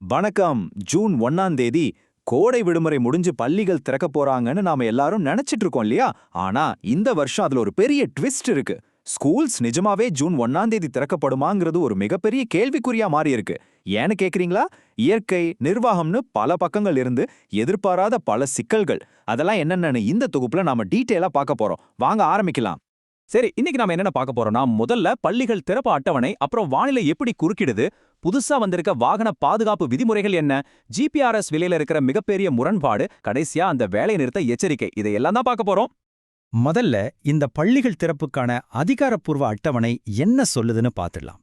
வணக்கம். ஜூன் 1ஆம் தேதி கோடை விடுமுறை முடிஞ்சு பள்ளிகள் திறக்க போறாங்கன்னு நாம எல்லாரும் நினைச்சிட்டு இருக்கோம் இல்லையா? ஆனா இந்த வருஷம் அதுல ஒரு பெரிய ட்விஸ்ட் இருக்கு. ஸ்கூல்ஸ் நிஜமாவே ஜூன் 1ஆம் தேதி திறக்கப்படுமாங்கிறது ஒரு மிகப்பெரிய கேள்விக்குறியா மாறி இருக்கு. ஏன்னு கேக்குறீங்களா? இயற்கை, நிர்வாகம்னு பல பக்கங்கள் இருந்து எதிர்பாராத பல சிக்கல்கள். அதெல்லாம் என்னென்னு இந்த தொகுப்புல நாம டீட்டெயிலா பார்க்க போறோம். வாங்க ஆரம்பிக்கலாம். சரி, இன்னைக்கு நாம என்னென்ன பார்க்க போறோம்னா, முதல்ல பள்ளிகள் திறப்பு அட்டவணை, அப்புறம் வானிலை எப்படி குறுக்கிடுது, புதுசா வந்திருக்க வாகன பாதுகாப்பு விதிமுறைகள் என்ன, ஜிபிஆர்எஸ் விலையில இருக்கிற மிகப்பெரிய முரண்பாடு, கடைசியா அந்த வேலை நிறுத்த எச்சரிக்கை, இதையெல்லாம் தான் பார்க்க போறோம். முதல்ல இந்த பள்ளிகள் திறப்புக்கான அதிகாரப்பூர்வ அட்டவணை என்ன சொல்லுதுன்னு பார்த்துடலாம்.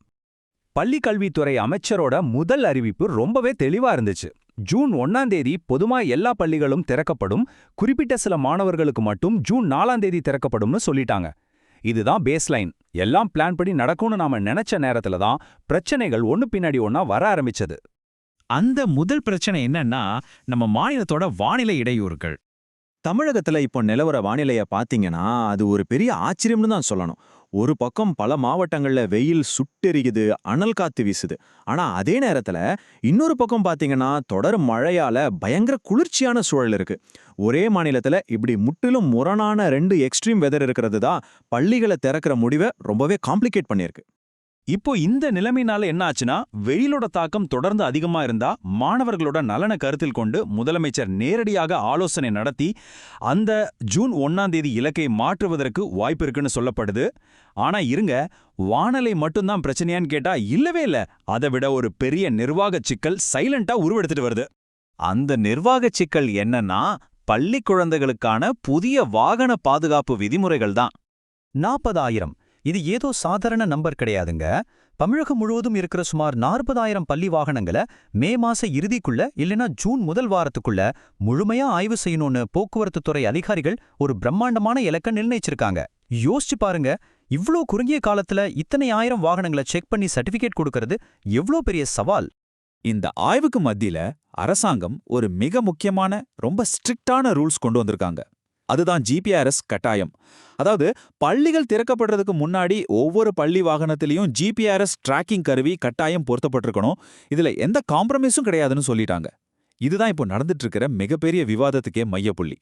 பள்ளி கல்வித்துறை அமைச்சரோட முதல் அறிவிப்பு ரொம்பவே தெளிவா இருந்துச்சு. ஜூன் 1ஆம் தேதி பொதுமா எல்லா பள்ளிகளும் திறக்கப்படும், குறிப்பிட்ட சில மாணவர்களுக்கு மட்டும் ஜூன் 4ஆம் தேதி திறக்கப்படும்னு சொல்லிட்டாங்க. இதுதான் பேஸ்லைன். எல்லாம் பிளான் படி நடக்கும்னு நாம நினைச்ச நேரத்துல தான் பிரச்சனைகள் ஒன்னு பின்னாடி ஒன்னா வர ஆரம்பிச்சது. அந்த முதல் பிரச்சனை என்னன்னா, நம்ம மாநிலத்தோட வானிலை இடையூறுகள். தமிழகத்துல இப்போ நிலவர வானிலைய பாத்தீங்கன்னா அது ஒரு பெரிய ஆச்சரியம்னு தான் சொல்லணும். ஒரு பக்கம் பல மாவட்டங்கள்ல வெயில் சுட்டெரிக்குது, அனல் காத்து வீசுது. ஆனா அதே நேரத்துல இன்னொரு பக்கம் பாத்தீங்கன்னா தொடர் மழையால பயங்கர குளிர்ச்சியான சூழல் இருக்கு. ஒரே மாநிலத்துல இப்படி முற்றிலும் முரணான ரெண்டு எக்ஸ்ட்ரீம் வெதர் இருக்கிறது தான் பள்ளிகளை திறக்கிற முடிவை ரொம்பவே காம்ப்ளிகேட் பண்ணியிருக்கு. இப்போ இந்த நிலைமைனால என்ன ஆச்சுன்னா, வெயிலோட தாக்கம் தொடர்ந்து அதிகமா இருந்தா மாணவர்களோட நலனை கருத்தில் கொண்டு முதலமைச்சர் நேரடியாக ஆலோசனை நடத்தி அந்த ஜூன் 1ஆம் தேதி இலக்கை மாற்றுவதற்கு வாய்ப்பு இருக்குன்னு சொல்லப்படுது. ஆனா இருங்க, வானிலை மட்டும்தான் பிரச்சனையான்னு கேட்டா இல்லவே இல்ல. அதை விட ஒரு பெரிய நிர்வாக சிக்கல் சைலண்டா உருவெடுத்துட்டு வருது. அந்த நிர்வாக சிக்கல் என்னன்னா, பள்ளி குழந்தைகளுக்கான புதிய வாகன பாதுகாப்பு விதிமுறைகள் தான். 40,000 இது ஏதோ சாதாரண நம்பர் கிடையாதுங்க. தமிழகம் முழுவதும் இருக்கிற சுமார் 40,000 பள்ளி வாகனங்களை மே மாச இறுதிக்குள்ள இல்லைன்னா ஜூன் முதல் வாரத்துக்குள்ள முழுமையா ஆய்வு செய்யணும்னு போக்குவரத்து துறை அதிகாரிகள் ஒரு பிரம்மாண்டமான இலக்க நிர்ணயிச்சிருக்காங்க. யோசிச்சு பாருங்க, இவ்ளோ குறுகிய காலத்துல இத்தனை ஆயிரம் வாகனங்களை செக் பண்ணி சர்டிபிகேட் கொடுக்கறது எவ்ளோ பெரிய சவால். இந்த ஆய்வுக்கு மத்தியில அரசாங்கம் ஒரு மிக முக்கியமான ரொம்ப ஸ்ட்ரிக்டான ரூல்ஸ் கொண்டு வந்திருக்காங்க. அதுதான் ஜிபிஆர்எஸ் கட்டாயம். அதாவது பள்ளிகள் திறக்கப்படுறதுக்கு முன்னாடி ஒவ்வொரு பள்ளி வாகனத்திலையும் ஜிபிஆர்எஸ் டிராக்கிங் கருவி கட்டாயம் பொருத்தப்பட்டிருக்கணும். இதுல எந்த காம்ப்ரமைஸும் கிடையாதுன்னு சொல்லிட்டாங்க. இதுதான் இப்போ நடந்துட்டு இருக்கிற மிகப்பெரிய விவாதத்துக்கே மையப்புள்ளி.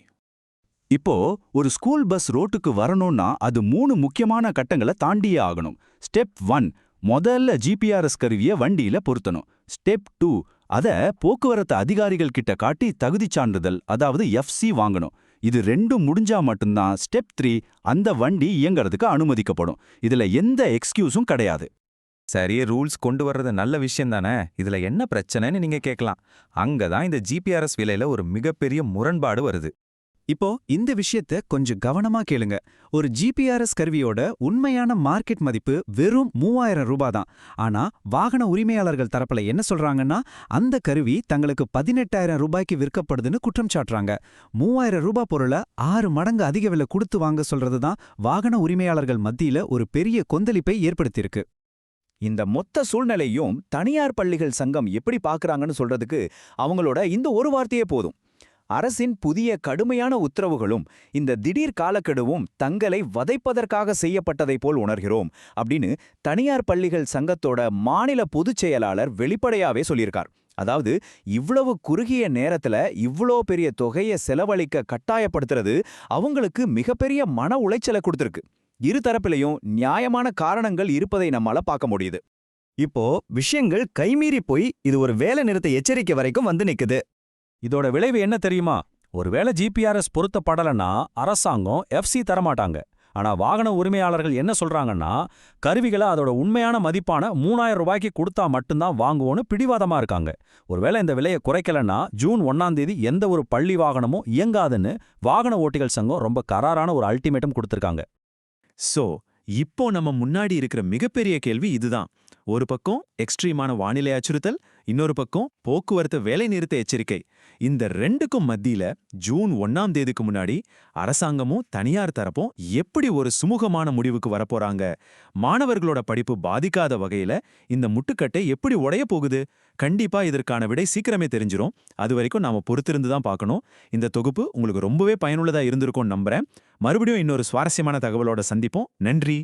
இப்போ ஒரு ஸ்கூல் பஸ் ரோட்டுக்கு வரணும்னா அது 3 முக்கியமான கட்டங்களை தாண்டியே ஆகணும். ஸ்டெப் 1, முதல்ல ஜிபிஆர்எஸ் கருவியை வண்டியில பொருத்தணும். ஸ்டெப் 2, அத போக்குவரத்து அதிகாரிகள் கிட்ட காட்டி தகுதிச் சான்றிதழ், அதாவது எஃப்சி வாங்கணும். இது ரெண்டும் முடிஞ்சா மட்டும்தான் ஸ்டெப் 3, அந்த வண்டி இயங்கறதுக்கு அனுமதிக்கப்படும். இதுல எந்த எக்ஸ்கியூஸும் கிடையாது. சரி, ரூல்ஸ் கொண்டு வர்றது நல்ல விஷயம் தானே. இதுல என்ன பிரச்சனைன்னு நீங்க கேட்கலாம். அங்கதான் இந்த ஜிபிஆர்எஸ் விலையில ஒரு மிகப்பெரிய முரண்பாடு வருது. இப்போ இந்த விஷயத்த கொஞ்சம் கவனமா கேளுங்க. ஒரு ஜிபிஆர்எஸ் கருவியோட உண்மையான மார்க்கெட் மதிப்பு வெறும் 3,000 ரூபாய் தான். ஆனா வாகன உரிமையாளர்கள் தரப்புல என்ன சொல்றாங்கன்னா, அந்த கருவி தங்களுக்கு 18,000 ரூபாய்க்கு விற்கப்படுதுன்னு குற்றம் சாட்டுறாங்க. 3,000 ரூபாய் பொருளை 6 மடங்கு அதிக விலை கொடுத்து வாங்க சொல்றதுதான் வாகன உரிமையாளர்கள் மத்தியில ஒரு பெரிய கொந்தளிப்பை ஏற்படுத்தியிருக்கு. இந்த மொத்த சூழ்நிலையும் தனியார் பள்ளிகள் சங்கம் எப்படி பாக்குறாங்கன்னு சொல்றதுக்கு அவங்களோட இந்த ஒரு வார்த்தையே போதும். அரசின் புதிய கடுமையான உத்தரவுகளும் இந்த திடீர் காலக்கெடுவும் தங்களை வதைப்பதற்காக செய்யப்பட்டதைப் போல் உணர்கிறோம் அப்படின்னு தனியார் பள்ளிகள் சங்கத்தோட மாநில பொதுச் செயலாளர் வெளிப்படையாவே சொல்லியிருக்கார். அதாவது இவ்வளவு குறுகிய நேரத்துல இவ்வளோ பெரிய தொகையை செலவழிக்க கட்டாயப்படுத்துறது அவங்களுக்கு மிகப்பெரிய மன உளைச்சலை கொடுத்திருக்கு. இரு தரப்பிலையும் நியாயமான காரணங்கள் இருப்பதை நம்மால பார்க்க முடியுது. இப்போ விஷயங்கள் கைமீறி போய் இது ஒரு வேலை நிறுத்த எச்சரிக்கை வரைக்கும் வந்து நிக்குது. இதோட விளைவு என்ன தெரியுமா? ஒருவேளை ஜிபிஆர்எஸ் பொருத்தப்படலன்னா அரசாங்கம் எஃப்சி தரமாட்டாங்க. ஆனா வாகன உரிமையாளர்கள் என்ன சொல்றாங்கன்னா, கருவிகளை அதோட உண்மையான மதிப்பான 3,000 ரூபாய்க்கு கொடுத்தா மட்டும்தான் வாங்குவோன்னு பிடிவாதமா இருக்காங்க. ஒருவேளை இந்த விலையை குறைக்கலன்னா ஜூன் 1ஆம் தேதி எந்த ஒரு பள்ளி வாகனமும் இயங்காதுன்னு வாகன ஓட்டிகள் சங்கம் ரொம்ப கராரான ஒரு அல்டிமேட்டம் கொடுத்திருக்காங்க. சோ இப்போ நம்ம முன்னாடி இருக்கிற மிகப்பெரிய கேள்வி இதுதான். ஒரு பக்கம் எக்ஸ்ட்ரீமான வானிலை அச்சுறுத்தல், இன்னொரு பக்கம் போக்குவரத்து வேலை நிறுத்த எச்சரிக்கை. இந்த ரெண்டுக்கும் மத்தியில ஜூன் 1ஆம் தேதிக்கு முன்னாடி அரசாங்கமும் தனியார் தரப்பும் எப்படி ஒரு சுமூகமான முடிவுக்கு வரப்போறாங்க? மாணவர்களோட படிப்பு பாதிக்காத வகையில இந்த முட்டுக்கட்டை எப்படி உடைய போகுது? கண்டிப்பா இதற்கான விடை சீக்கிரமே தெரிஞ்சிரும். அது வரைக்கும் நாம பொறுத்திருந்து தான் பார்க்கணும். இந்த தொகுப்பு உங்களுக்கு ரொம்பவே பயனுள்ளதா இருந்திருக்கும்னு நம்புறேன். மறுபடியும் இன்னொரு சுவாரஸ்யமான தகவலோட சந்திப்போம். நன்றி.